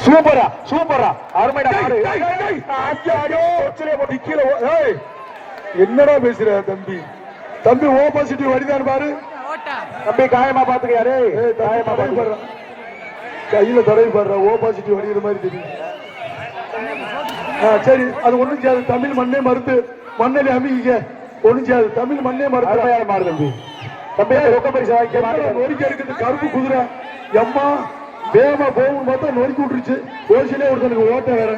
சூப்பரா சூப்பரா அருமைடா என்னடா பேசுற தம்பி? தம்பி ஓ பாசிட்டிவ் வடிதான் பாரு. தம்பி காயமா பாத்துக்கியாரு, காயமா பாத்துக்கிற கையில தடவி பாடுற ஓ பாசிட்டிவ் வடிகிற மாதிரி தெரியும். சரி, அது ஒண்ணும் செய்யாது. தமிழ் மண்ணே மறுத்து மண்ணில் அமைக்க ஒண்ணும் செய்யாது. தமிழ் மண்ணே மறுத்து மாறு தம்பி. தம்பி ரொக்க பரிசு வாங்கி நொறுக்கி எடுக்குது கருப்பு குதிரை. எம்மா வேகமா போகும் பார்த்தா நொறுக்கி விட்டுருச்சு. ஓசிலே ஒருத்தனுக்கு ஓட்ட வேற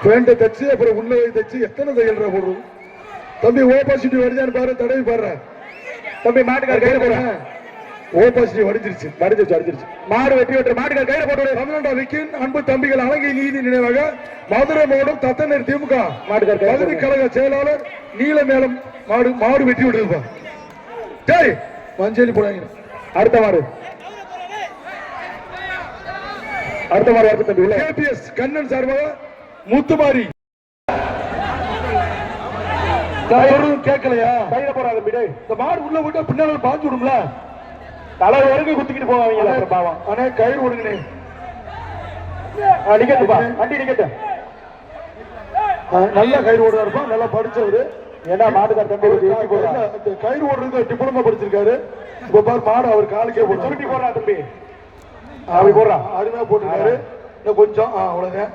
பேண்ட தச்சு அப்புறம் உள்ள தச்சு எத்தனை தையல்ற போடுறது. தம்பி ஓ பாசிட்டிவ் வடிஞ்சான்னு பாரு, தடவி பாடுற. தம்பி மாட்டுக்கார கையில போடுறேன். ஓ பாசிட்டிவ் வடிஞ்சிருச்சு அடிச்சிருச்சு. மாடு வெட்டி விட்டு மாட்டுக்கார கையில போட்டு 12ஆம் விக்கின் அன்பு தம்பிகள் அழகை நீதி நினைவாக மதுரை மாவட்டம் தத்தனர் திமுக மாட்டுக்கார பகுதி கழக செயலாளர் நீலமேலம் மாடு வெட்டி விடுதுப்பா. சரி, மஞ்சளி போடாங்க. அடுத்த மாடு அடுத்த தம்பி கேபிஎஸ் கண்ணன் சார்பாக முத்துமாரி கேட்கலையா? கையில போடாத தம்பி. இந்த மாடு உள்ள விட்டா பின்னால பாஞ்சு விடும்ல, தலை வரைக்கும் குத்திக்கிட்டு போவாங்க பாவம். ஆனா கயிறு ஓடுங்கண்ணே. நிக்கட்டுப்பா, வண்டி நிக்கட்டு. நல்லா கயிறு ஓடுறா இருப்பான், நல்லா படிச்சவரு. ஏன்னா மாட்டுக்கார தம்பி கயிறு ஓடுறது டிப்ளமா படிச்சிருக்காரு. இப்ப பாரு மாடு அவர் காலுக்கே போடுற சுருட்டி போடுறா தம்பி. அப்படி போடுறான், அருமையா போட்டுருக்காரு. இன்னும் கொஞ்சம் அவ்வளவுதான்,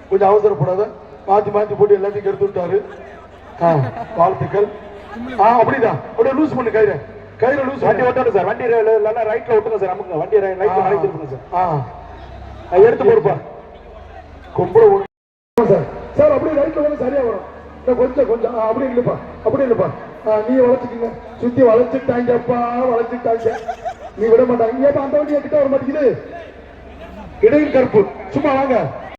கொஞ்சம் அவசரப்படாத. மாத்தி மாத்தி போட்டு எல்லாத்தையும் கெடுத்து விட்டாரு. வாழ்த்துக்கள். அப்படிதான், அப்படியே லூஸ் பண்ணு கயிறு. கையில லூஸ் வண்டி ஓட்டணும் சார். வண்டி நல்லா ரைட்ல ஓட்டுங்க சார். அமுங்க வண்டி ரைட்ல அழைச்சிருக்கணும் சார். எடுத்து போடுப்பா. கும்பல சார். சார் அப்படியே ரைட்ல வந்து சரியா வரும். கொஞ்சம் கொஞ்சம் அப்படி இல்லப்பா, அப்படி இல்லப்பா. நீ வளைச்சுக்கீங்க, சுத்தி வளைச்சுட்டாங்கப்பா, வளைச்சுட்டாங்க. நீ விட மாட்டாங்க. அந்த வண்டி கிட்ட வர மாட்டேங்குது. இடையில் கருப்பு. சும்மா வாங்க.